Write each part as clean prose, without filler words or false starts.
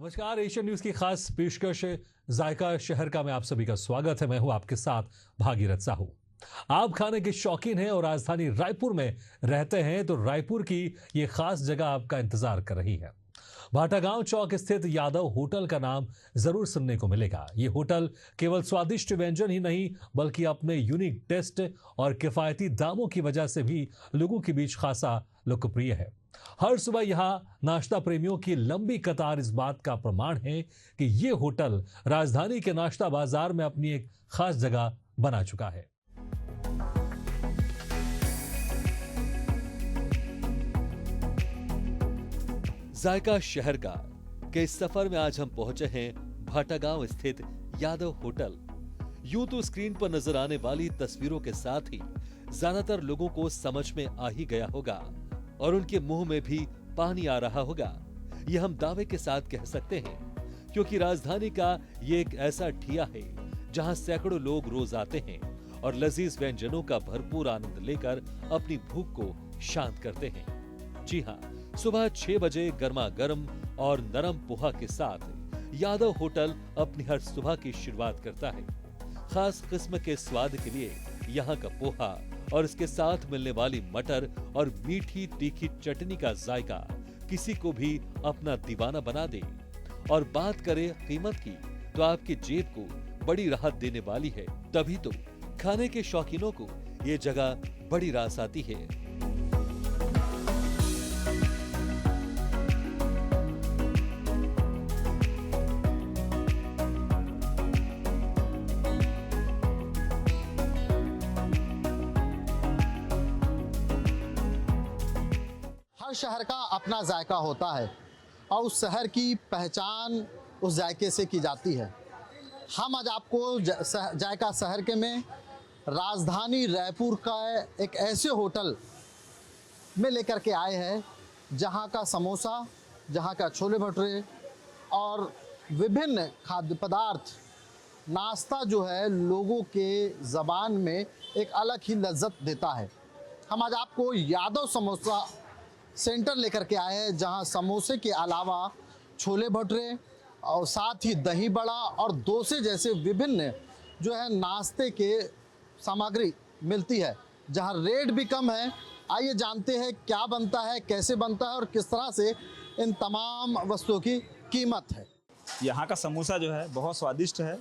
नमस्कार, Asian news की खास पेशकश जायका शहर का मैं आप सभी का स्वागत है। मैं हूं आपके साथ भागीरथ साहू। आप खाने के शौकीन हैं और राजधानी रायपुर में रहते हैं तो रायपुर की ये खास जगह आपका इंतजार कर रही है। भाटागांव चौक स्थित यादव होटल का नाम जरूर सुनने को मिलेगा। ये होटल केवल स्वादिष्ट व्यंजन ही नहीं बल्कि अपने यूनिक टेस्ट और किफायती दामों की वजह से भी लोगों के बीच खासा लोकप्रिय है। हर सुबह यहाँ नाश्ता प्रेमियों की लंबी कतार इस बात का प्रमाण है कि ये होटल राजधानी के नाश्ता बाजार में अपनी एक खास जगह बना चुका है। जायका शहर का के इस सफर में आज हम पहुंचे हैं भाटागांव स्थित यादव होटल। यूं तो स्क्रीन पर नजर आने वाली तस्वीरों के साथ ही ज्यादातर लोगों को समझ में आ ही गया होगा और उनके मुंह में भी पानी आ रहा होगा। ये हम दावे के साथ कह सकते हैं क्योंकि राजधानी का ये एक ऐसा ठिया है जहां सैकड़ों लोग रोज आते हैं और लजीज व्यंजनों का भरपूर आनंद लेकर अपनी भूख को शांत करते हैं। जी हाँ, सुबह 6 बजे गर्मा गर्म और नरम पोहा के साथ यादव होटल अपनी हर सुबह की शुरुआत करता है। खास किस्म के स्वाद के लिए यहाँ का पोहा और इसके साथ मिलने वाली मटर और मीठी तीखी चटनी का जायका किसी को भी अपना दीवाना बना दे। और बात करें कीमत की तो आपकी जेब को बड़ी राहत देने वाली है। तभी तो खाने के शौकीनों को ये जगह बड़ी रास आती है। हर शहर का अपना जायका होता है और उस शहर की पहचान उस जायके से की जाती है। हम आज आपको जायका शहर के में राजधानी रायपुर का एक ऐसे होटल में लेकर के आए हैं जहां का समोसा, जहां का छोले भटूरे और विभिन्न खाद्य पदार्थ नाश्ता जो है लोगों के ज़बान में एक अलग ही लज्जत देता है। हम आज आपको यादव समोसा सेंटर लेकर के आए हैं जहां समोसे के अलावा छोले भटूरे और साथ ही दही बड़ा और डोसे जैसे विभिन्न जो है नाश्ते के सामग्री मिलती है, जहां रेट भी कम है। आइए जानते हैं क्या बनता है, कैसे बनता है और किस तरह से इन तमाम वस्तुओं की कीमत है। यहाँ का समोसा जो है बहुत स्वादिष्ट है।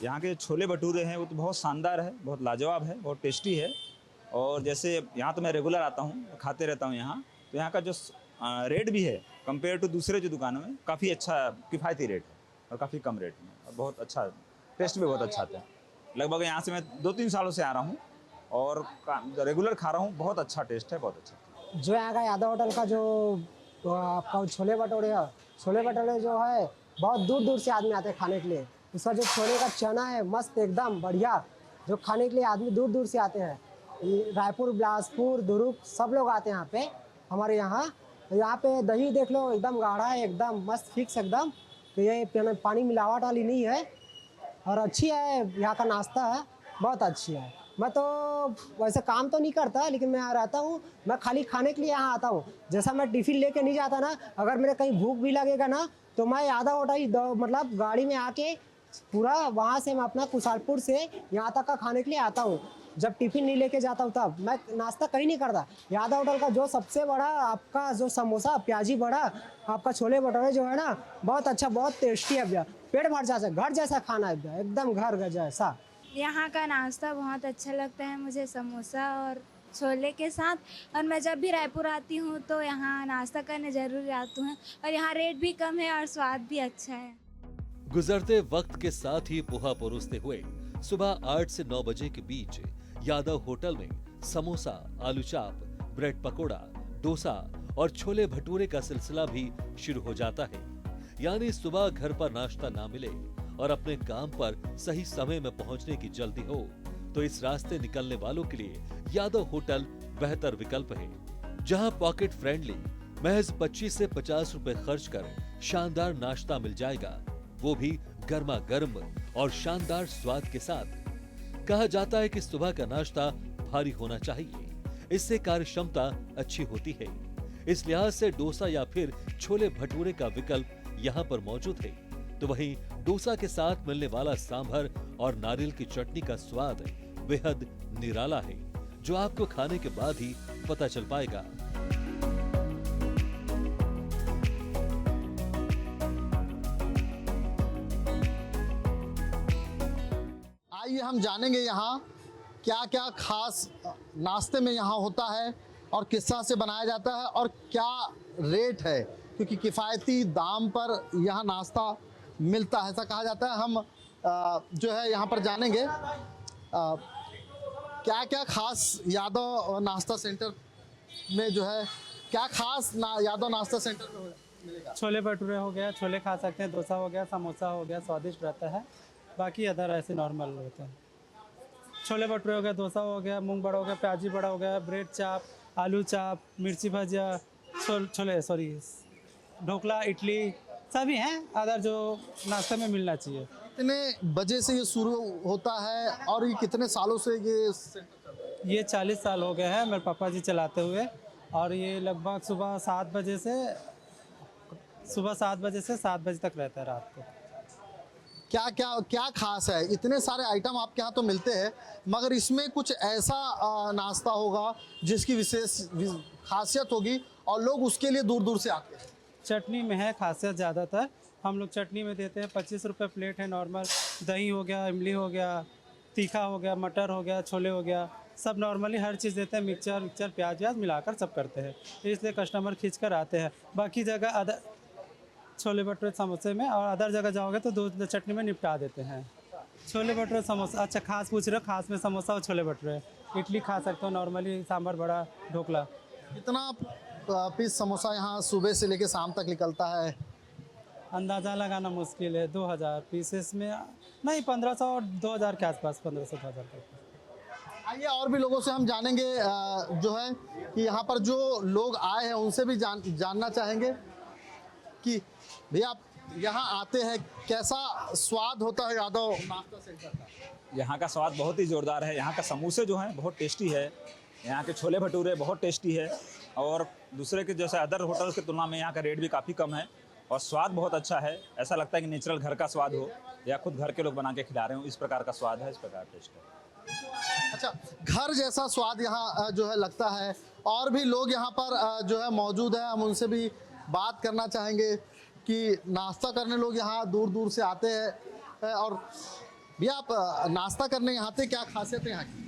यहाँ के छोले भटूरे हैं वो तो बहुत शानदार है, बहुत लाजवाब है, बहुत टेस्टी है। और जैसे यहाँ तो मैं रेगुलर आता हूँ, खाते रहता हूँ यहाँ, तो यहाँ का जो रेट भी है कंपेयर टू दूसरे जो दुकानों में काफ़ी अच्छा किफ़ायती रेट है और काफ़ी कम रेट में और बहुत अच्छा टेस्ट भी बहुत अच्छा आता है। लगभग यहाँ से मैं 2-3 सालों से आ रहा हूँ और रेगुलर खा रहा हूँ। बहुत अच्छा टेस्ट है, बहुत अच्छा। जो यहाँ का यादव होटल का जो आपका छोले भटूरे जो है बहुत दूर दूर से आदमी आते हैं खाने के लिए। उसका जो छोले का चना है मस्त एकदम बढ़िया, जो खाने के लिए आदमी दूर दूर से आते हैं। रायपुर, बिलासपुर, दुर्ग सब लोग आते हैं यहाँ पे हमारे यहाँ पे दही देख लो एकदम गाढ़ा है, एकदम मस्त फिक्स एकदम। तो ये पानी मिलावट वाली नहीं है और अच्छी है। यहाँ का नाश्ता है बहुत अच्छी है। मैं तो वैसे काम तो नहीं करता लेकिन मैं यहाँ रहता हूँ, मैं खाली खाने के लिए यहाँ आता हूँ। जैसा मैं टिफ़िन लेके नहीं जाता ना, अगर मेरे कहीं भूख भी लगेगा ना तो मैं यादव होटल मतलब गाड़ी में आके पूरा वहाँ से मैं अपना कुशालपुर से यहाँ तक का खाने के लिए आता हूँ। जब टिफ़िन नहीं लेके जाता हूँ तब मैं नाश्ता कहीं नहीं करता। यादव होटल का जो सबसे बड़ा आपका जो समोसा, प्याजी बड़ा, आपका छोले भटूरे जो है ना बहुत अच्छा, बहुत टेस्टी है भैया। पेट भर जाता है, घर जैसा खाना है भैया, एकदम घर जैसा। यहाँ का नाश्ता बहुत अच्छा लगता है मुझे, समोसा और छोले के साथ। और मैं जब भी रायपुर आती हूँ तो यहाँ नाश्ता करने ज़रूर आती हूँ और यहाँ रेट भी कम है और स्वाद भी अच्छा है। गुजरते वक्त के साथ ही पोहा परोसते हुए सुबह 8 से 9 बजे के बीच यादव होटल में समोसा, आलू चाप, ब्रेड पकोड़ा, डोसा और छोले भटूरे का सिलसिला भी शुरू हो जाता है। यानी सुबह घर पर नाश्ता ना मिले और अपने काम पर सही समय में पहुंचने की जल्दी हो तो इस रास्ते निकलने वालों के लिए यादव होटल बेहतर विकल्प है, जहां पॉकेट फ्रेंडली महज 25 से 50 रुपए खर्च कर शानदार नाश्ता मिल जाएगा, वो भी गर्मा गर्म और शानदार स्वाद के साथ। कहा जाता है कि सुबह का नाश्ता भारी होना चाहिए, इससे कार्य क्षमता अच्छी होती है। इस लिहाज से डोसा या फिर छोले भटूरे का विकल्प यहाँ पर मौजूद है, तो वहीं डोसा के साथ मिलने वाला सांभर और नारियल की चटनी का स्वाद बेहद निराला है, जो आपको खाने के बाद ही पता चल पाएगा। आइए हम जानेंगे यहाँ क्या क्या खास नाश्ते में यहाँ होता है और किस तरह से बनाया जाता है और क्या रेट है, क्योंकि किफ़ायती दाम पर यहाँ नाश्ता मिलता है ऐसा कहा जाता है। हम जो है यहाँ पर जानेंगे क्या क्या खास यादव नाश्ता सेंटर में जो है क्या खास यादव नाश्ता सेंटर में मिलेगा। छोले भटूरे हो गया, छोले खा सकते हैं, डोसा हो गया, समोसा हो गया, स्वादिष्ट रहता है। बाकी अदर ऐसे नॉर्मल होते हैं। छोले भटूरे हो गया, डोसा हो गया, मूंग बड़ा हो गया, प्याजी बड़ा हो गया, ब्रेड चाप, आलू चाप, मिर्ची भजिया, ढोकला, इडली सभी हैं अदर जो नाश्ते में मिलना चाहिए। कितने बजे से ये शुरू होता है और ये कितने सालों से ये सेंटर चल रहा है? ये 40 साल हो गए हैं मेरे पापा जी चलाते हुए, और ये लगभग सुबह 7 बजे से 7 बजे तक रहता है रात को। क्या क्या क्या खास है? इतने सारे आइटम आपके यहाँ तो मिलते हैं, मगर इसमें कुछ ऐसा नाश्ता होगा जिसकी विशेष खासियत होगी और लोग उसके लिए दूर दूर से आते हैं। चटनी में है खासियत ज़्यादातर। हम लोग चटनी में देते हैं 25 रुपये प्लेट है नॉर्मल। दही हो गया, इमली हो गया, तीखा हो गया, मटर हो गया, छोले हो गया, सब नॉर्मली हर चीज़ देते हैं। मिक्सचर प्याज व्याज मिलाकर सब करते हैं, इसलिए कस्टमर खींच कर आते हैं। बाकी जगह अदर छोले भटूरे समोसे में और अदर जगह जाओगे तो दो चटनी में निपटा देते हैं। छोले भटूरे समोसा, अच्छा खास पूछ रहे हो, खास में समोसा और छोले भटूरे। इडली खा सकते हो नॉर्मली, सांभर बड़ा, ढोकला। कितना पीस समोसा यहाँ सुबह से लेके शाम तक निकलता है? अंदाज़ा लगाना मुश्किल है। 2000 पीसेस में नहीं, 1500 और 2000 के आसपास, 1500-2000 के आसपास। आइए और भी लोगों से हम जानेंगे जो है कि यहाँ पर जो लोग आए हैं उनसे भी जानना चाहेंगे कि भैया आप यहाँ आते हैं, कैसा स्वाद होता है यादव नाश्ता सेंटर का? यहाँ का स्वाद बहुत ही ज़ोरदार है। यहाँ का समोसे जो हैं बहुत टेस्टी है, यहाँ के छोले भटूरे बहुत टेस्टी है, और दूसरे के जैसे अदर होटल्स की तुलना में यहाँ का रेट भी काफ़ी कम है और स्वाद बहुत अच्छा है। ऐसा लगता है कि नेचुरल घर का स्वाद हो या खुद घर के लोग बना के खिला रहे हो, इस प्रकार का स्वाद है, इस प्रकार टेस्ट है। अच्छा, घर जैसा स्वाद यहाँ जो है लगता है। और भी लोग यहाँ पर जो है मौजूद है, हम उनसे भी बात करना चाहेंगे कि नाश्ता करने लोग यहाँ दूर दूर से आते हैं। और भैया आप नाश्ता करने यहाँ आते, क्या खासियत है यहाँ की?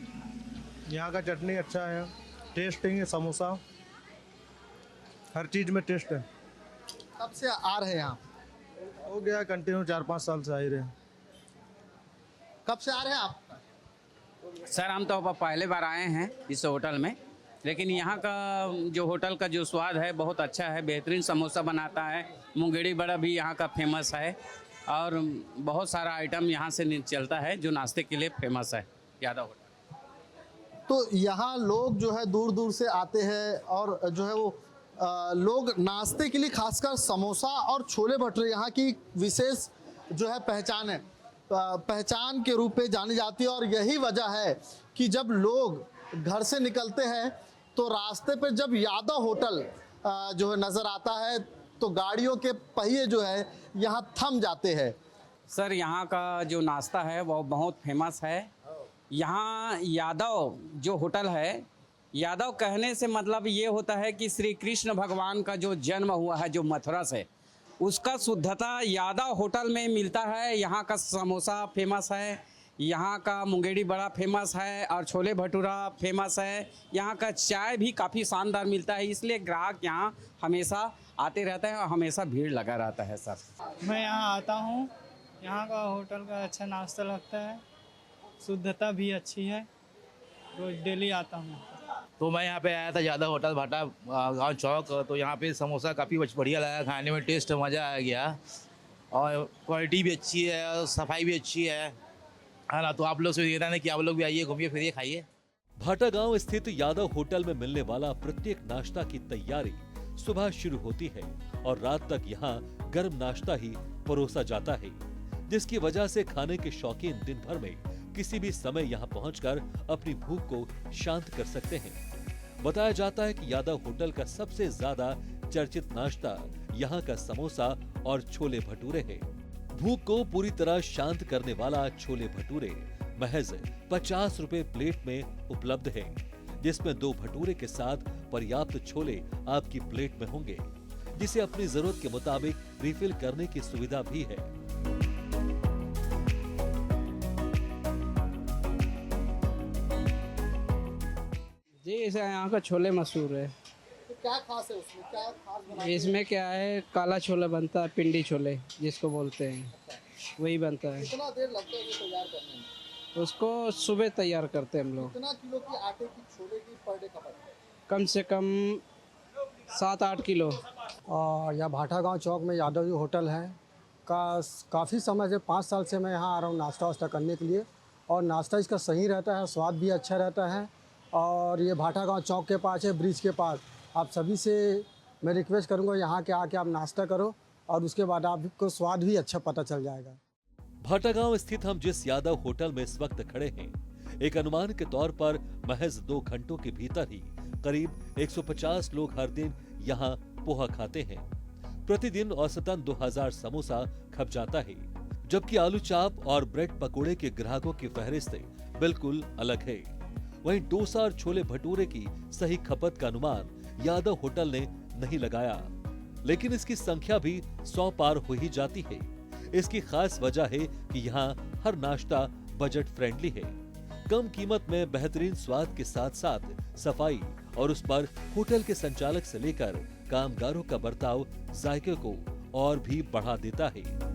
यहाँ का चटनी अच्छा है, टेस्टिंग है, समोसा हर चीज़ में टेस्ट है। कब से आ रहे हैं यहाँ? हो गया कंटिन्यू 4-5 साल से आ ही रहे। कब से आ रहे हैं आप? सर हम तो पहले बार आए हैं इस होटल में, लेकिन यहाँ का जो होटल का जो स्वाद है बहुत अच्छा है। बेहतरीन समोसा बनाता है, मुंगेड़ी बड़ा भी यहाँ का फेमस है, और बहुत सारा आइटम यहाँ से चलता है जो नाश्ते के लिए फेमस है यादव होटल। तो यहाँ लोग जो है दूर दूर से आते हैं और जो है वो लोग नाश्ते के लिए खासकर समोसा और छोले भटूरे यहाँ की विशेष जो है पहचान है, पहचान के रूप में जानी जाती है। और यही वजह है कि जब लोग घर से निकलते हैं तो रास्ते पे जब यादव होटल जो है नज़र आता है तो गाड़ियों के पहिए जो है यहाँ थम जाते हैं। सर यहाँ का जो नाश्ता है वो बहुत फेमस है। यहाँ यादव जो होटल है, यादव कहने से मतलब ये होता है कि श्री कृष्ण भगवान का जो जन्म हुआ है जो मथुरा से, उसका शुद्धता यादव होटल में मिलता है। यहाँ का समोसा फेमस है, यहाँ का मुंगेड़ी बड़ा फेमस है, और छोले भटूरा फेमस है। यहाँ का चाय भी काफ़ी शानदार मिलता है, इसलिए ग्राहक यहाँ हमेशा आते रहते हैं और हमेशा भीड़ लगा रहता है। सर मैं यहाँ आता हूँ, यहाँ का होटल का अच्छा नाश्ता लगता है, शुद्धता भी अच्छी है, रोज डेली आता हूँ। तो मैं यहाँ पे आया था यादव होटल भाटा गांव चौक, तो यहाँ पे समोसा काफ़ी बढ़िया लगा, खाने में टेस्ट मज़ा आ गया, और क्वालिटी भी अच्छी है और सफाई भी अच्छी है ना। तो आप लोग से ये रहना कि आप लोग भी आइए, घूमिए फिरिए, खाइए। भाटा गांव स्थित यादव होटल में मिलने वाला प्रत्येक नाश्ता की तैयारी सुबह शुरू होती है और रात तक यहाँ गर्म नाश्ता ही परोसा जाता है, जिसकी वजह से खाने के शौकीन दिन भर में किसी भी समय यहाँ पहुंचकर अपनी भूख को शांत कर सकते हैं। बताया जाता है कि यादव होटल का सबसे ज्यादा चर्चित नाश्ता यहाँ का समोसा और छोले भटूरे हैं। भूख को पूरी तरह शांत करने वाला छोले भटूरे महज 50 रुपए प्लेट में उपलब्ध है, जिसमें 2 भटूरे के साथ पर्याप्त छोले आपकी प्लेट में होंगे, जिसे अपनी जरूरत के मुताबिक रिफिल करने की सुविधा भी है। जी इसे यहाँ का छोले मशहूर है। तो क्या खास है उसमें, क्या खास बना है? इसमें क्या है, काला छोला बनता है, पिंडी छोले जिसको बोलते हैं, वही बनता है। कितना देर लगता है इसे तैयार करने में? उसको सुबह तैयार करते हैं हम लोग। कितना किलो की आटे की छोले की पर डे खपत है? कम से कम 7-8 किलो। और यह भाटा गांव चौक में यादव जी होटल है काफ़ी समय से 5 साल से मैं यहाँ आ रहा हूँ नाश्ता वास्ता करने के लिए। और नाश्ता इसका सही रहता है, स्वाद भी अच्छा रहता है। और ये भाटा गांव चौक के पास है, ब्रिज के पास। आप सभी से मैं रिक्वेस्ट करूँगा यहाँ के आके आप नाश्ता करो और उसके बाद आपको स्वाद भी अच्छा पता चल जाएगा। भाटागांव स्थित हम जिस यादव होटल में इस वक्त खड़े हैं, एक अनुमान के तौर पर महज 2 घंटों के भीतर ही करीब 150 लोग हर दिन यहाँ पोहा खाते हैं। प्रतिदिन औसतन 2000 समोसा खप जाता है, जबकि आलू चाप और ब्रेड पकोड़े के ग्राहकों की फहरिस्त बिल्कुल अलग है। वहीं डोसा और छोले भटूरे की सही खपत का अनुमान यादव होटल ने नहीं लगाया, लेकिन इसकी संख्या भी 100 पार हो ही जाती है। इसकी खास वजह है कि यहाँ हर नाश्ता बजट फ्रेंडली है। कम कीमत में बेहतरीन स्वाद के साथ साथ सफाई और उस पर होटल के संचालक से लेकर कामगारों का बर्ताव जायके को और भी बढ़ा देता है।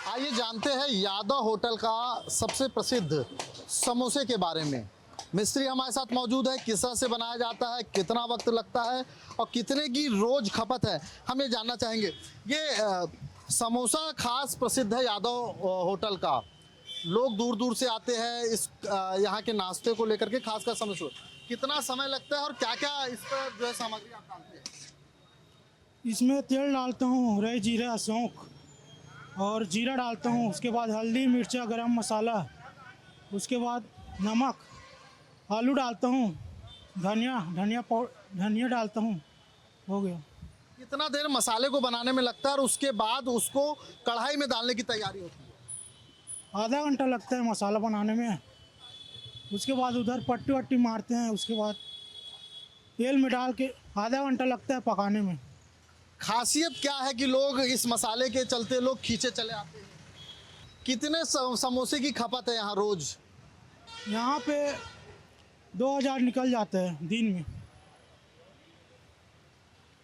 आइए जानते हैं यादव होटल का सबसे प्रसिद्ध समोसे के बारे में। मिस्त्री हमारे साथ मौजूद है। किस तरह से बनाया जाता है, कितना वक्त लगता है और कितने की रोज खपत है, हम ये जानना चाहेंगे। ये समोसा खास प्रसिद्ध है यादव होटल का। लोग दूर दूर से आते हैं इस यहाँ के नाश्ते को लेकर के, खासकर समोसे। कितना समय लगता है और क्या क्या इस पर जो है सामग्री आप डालते हैं? इसमें तेल डालता हूँ, राई जीरा सौंफ और जीरा डालता हूँ। उसके बाद हल्दी मिर्चा गरम मसाला, उसके बाद नमक, आलू डालता हूँ, धनिया डालता हूँ, हो गया। कितना देर मसाले को बनाने में लगता है और उसके बाद उसको कढ़ाई में डालने की तैयारी होती है? आधा घंटा लगता है मसाला बनाने में। उसके बाद उधर पट्टी वट्टी मारते हैं, उसके बाद तेल में डाल के आधा घंटा लगता है पकाने में। खासियत क्या है कि लोग इस मसाले के चलते लोग खींचे चले आते हैं? कितने समोसे की खपत है यहाँ रोज? यहाँ पे 2000 निकल जाता है दिन में।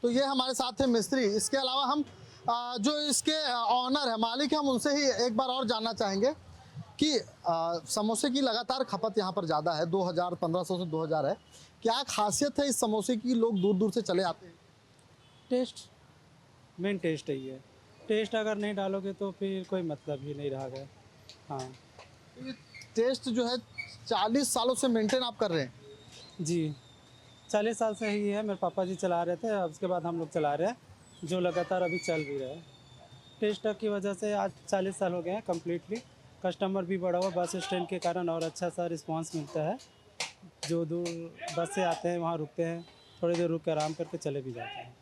तो ये हमारे साथ है मिस्त्री। इसके अलावा हम जो इसके ऑनर है, मालिक है, हम उनसे ही एक बार और जानना चाहेंगे कि समोसे की लगातार खपत यहाँ पर ज़्यादा है, 2000, 1500 से 2000 है। क्या खासियत है इस समोसे की, लोग दूर दूर से चले आते हैं? टेस्ट, मेन टेस्ट है ये। टेस्ट अगर नहीं डालोगे तो फिर कोई मतलब ही नहीं रहा है। हाँ, ये टेस्ट जो है 40 सालों से मेंटेन आप कर रहे हैं? जी 40 साल से ही है। मेरे पापा जी चला रहे थे, उसके बाद हम लोग चला रहे हैं, जो लगातार अभी चल भी रहा है। टेस्ट की वजह से आज 40 साल हो गए हैं कम्प्लीटली। कस्टमर भी बढ़ा हुआ बस स्टैंड के कारण, और अच्छा सा रिस्पांस मिलता है। जो दूर बस से आते हैं वहाँ रुकते हैं, थोड़ी देर रुक के आराम करके चले भी जाते हैं।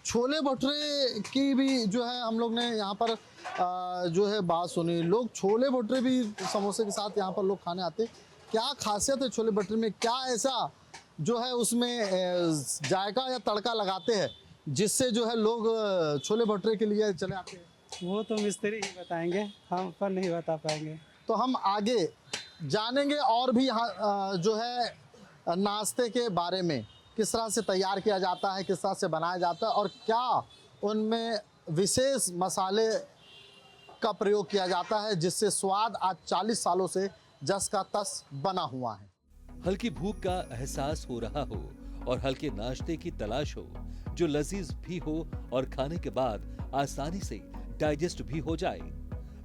छोले भटूरे की भी जो है हम लोग ने यहाँ पर जो है बात सुनी। लोग छोले भटूरे भी समोसे के साथ यहाँ पर लोग खाने आते हैं। क्या खासियत है छोले भटूरे में? क्या ऐसा जो है उसमें जायका या तड़का लगाते हैं जिससे जो है लोग छोले भटूरे के लिए चले आते हैं? वो तो मिस्त्री ही बताएंगे, हम पर नहीं बता पाएंगे। तो हम आगे जानेंगे और भी यहाँ जो है नाश्ते के बारे में, किस तरह से तैयार किया जाता है, किस तरह से बनाया जाता है और क्या उनमें विशेष मसाले का प्रयोग किया जाता है जिससे स्वाद आज 40 सालों से जस का तस बना हुआ है। हल्की भूख का एहसास हो रहा हो और हल्के नाश्ते की तलाश हो जो लजीज भी हो और खाने के बाद आसानी से डाइजेस्ट भी हो जाए,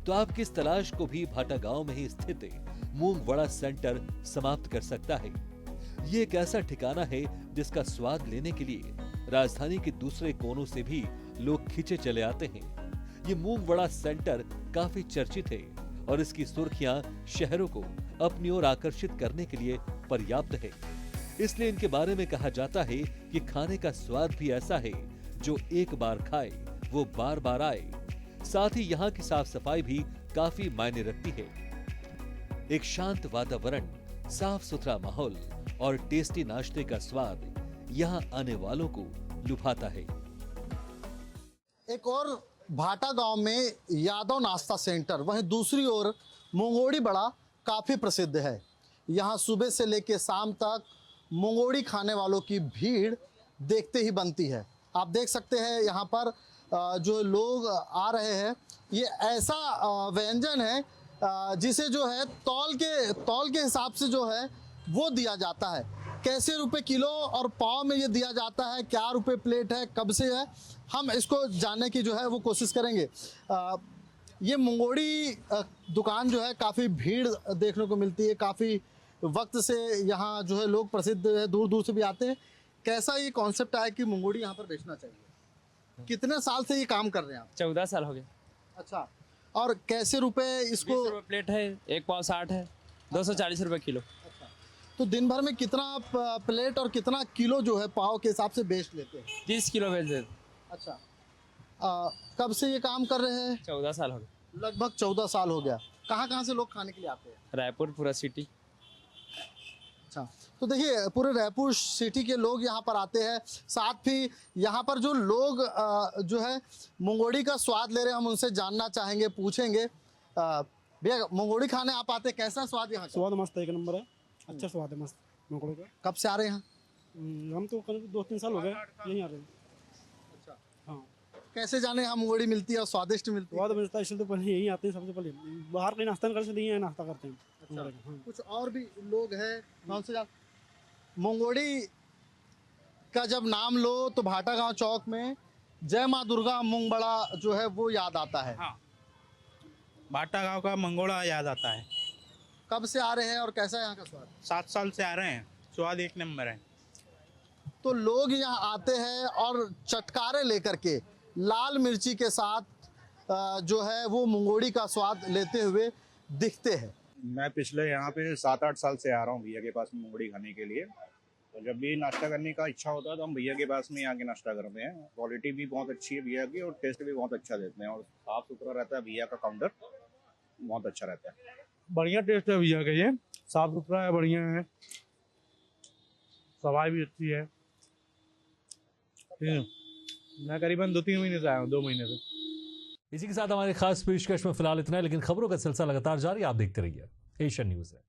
तो आपकी इस तलाश को भी भाटा गांव में ही स्थित मूंग वड़ा सेंटर समाप्त कर सकता है। ये एक ऐसा ठिकाना है जिसका स्वाद लेने के लिए राजधानी के दूसरे कोनों से भी लोग खींचे चले आते हैं। ये मूंग वड़ा सेंटर काफी चर्चित है और इसकी सुर्खियां शहरों को अपनी ओर आकर्षित करने के लिए पर्याप्त है। इसलिए इनके बारे में कहा जाता है कि खाने का स्वाद भी ऐसा है जो एक बार खाए वो बार बार आए। साथ ही यहाँ की साफ सफाई भी काफी मायने रखती है। एक शांत वातावरण, साफ सुथरा माहौल और टेस्टी नाश्ते का स्वाद यहाँ आने वालों को लुभाता है। एक और भाटा गांव में यादव नाश्ता सेंटर, वहीं दूसरी ओर मुंगोड़ी बड़ा काफ़ी प्रसिद्ध है। यहाँ सुबह से लेकर शाम तक मुंगोड़ी खाने वालों की भीड़ देखते ही बनती है। आप देख सकते हैं यहाँ पर जो लोग आ रहे हैं, ये ऐसा व्यंजन है जिसे जो है तौल के हिसाब से जो है वो दिया जाता है। कैसे रुपए किलो और पाव में ये दिया जाता है, क्या रुपए प्लेट है, कब से है, हम इसको जानने की जो है वो कोशिश करेंगे। ये मुंगोड़ी दुकान जो है काफ़ी भीड़ देखने को मिलती है, काफ़ी वक्त से यहाँ जो है लोग प्रसिद्ध है, दूर दूर से भी आते हैं। कैसा ये कॉन्सेप्ट आया कि मुंगोड़ी यहाँ पर बेचना चाहिए? कितने साल से ये काम कर रहे हैं आप? 14 साल हो गए। अच्छा, और कैसे रुपए इसको? 20 रुपए प्लेट है, एक पाव 60 है, 240 रुपए किलो। अच्छा, तो दिन भर में कितना प्लेट और कितना किलो जो है पाव के हिसाब से बेच लेते हैं? 30 किलो बेच देते। अच्छा, कब से ये काम कर रहे हैं? 14 साल हो गए। लगभग 14 साल हो गया। कहाँ से लोग खाने के लिए आते हैं? रायपुर पूरा सिटी। अच्छा, तो देखिए पूरे रायपुर सिटी के लोग यहाँ पर आते हैं। साथ ही यहाँ पर जो लोग जो है मुंगोड़ी का स्वाद ले रहे हैं, हम उनसे जानना चाहेंगे, पूछेंगे। भैया, मुंगोड़ी खाने आप आते हैं, कैसा स्वाद यहाँ का? स्वाद मस्त है, एक नंबर है, अच्छा स्वाद है, मस्त मुंगोड़ी का। कब से आ रहे हैं यहाँ? हम तो करीब 2-3 साल हो गए यहीं आ रहे हैं। अच्छा, हाँ। कैसे जाने यहाँ मुंगोड़ी मिलती है और स्वादिष्ट मिलती है? स्वाद मिलता है, इसलिए तो पहले यहीं आते हैं सबसे पहले। बाहर कहीं नाश्ता करने से नहीं है, नाश्ता करते हैं। अच्छा, हाँ। कुछ और भी लोग हैं, मैं उनसे जान। मुंगोड़ी का जब नाम लो तो भाटा गांव चौक में जय माँ दुर्गा मूंग बड़ा जो है वो याद आता है। हाँ, भाटा गांव का मंगोड़ा याद आता है। कब से आ रहे हैं और कैसा है यहाँ का स्वाद? 7 साल से आ रहे हैं, स्वाद एक नंबर है। तो लोग यहाँ आते हैं और चटकारे लेकर के लाल मिर्ची के साथ जो है वो मुंगोड़ी का स्वाद लेते हुए दिखते हैं। मैं पिछले यहाँ पे 7-8 साल से आ रहा हूँ भैया के पास में मुंगड़ी खाने के लिए। तो जब भी नाश्ता करने का इच्छा होता है तो हम भैया के पास में आके नाश्ता करते हैं। क्वालिटी भी बहुत अच्छी है भैया की और टेस्ट भी बहुत अच्छा देते हैं और साफ सुथरा रहता है भैया का काउंटर, बहुत अच्छा रहता है। बढ़िया टेस्ट है भैया का, ये साफ सुथरा है, बढ़िया है, सफाई भी अच्छी है। मैं करीबन 2-3 महीने से आया हूँ, 2 महीने से। इसी के साथ हमारे खास पेशकश में फिलहाल इतना है, लेकिन खबरों का सिलसिला लगातार जारी, आप देखते रहिए एशियन न्यूज़ है।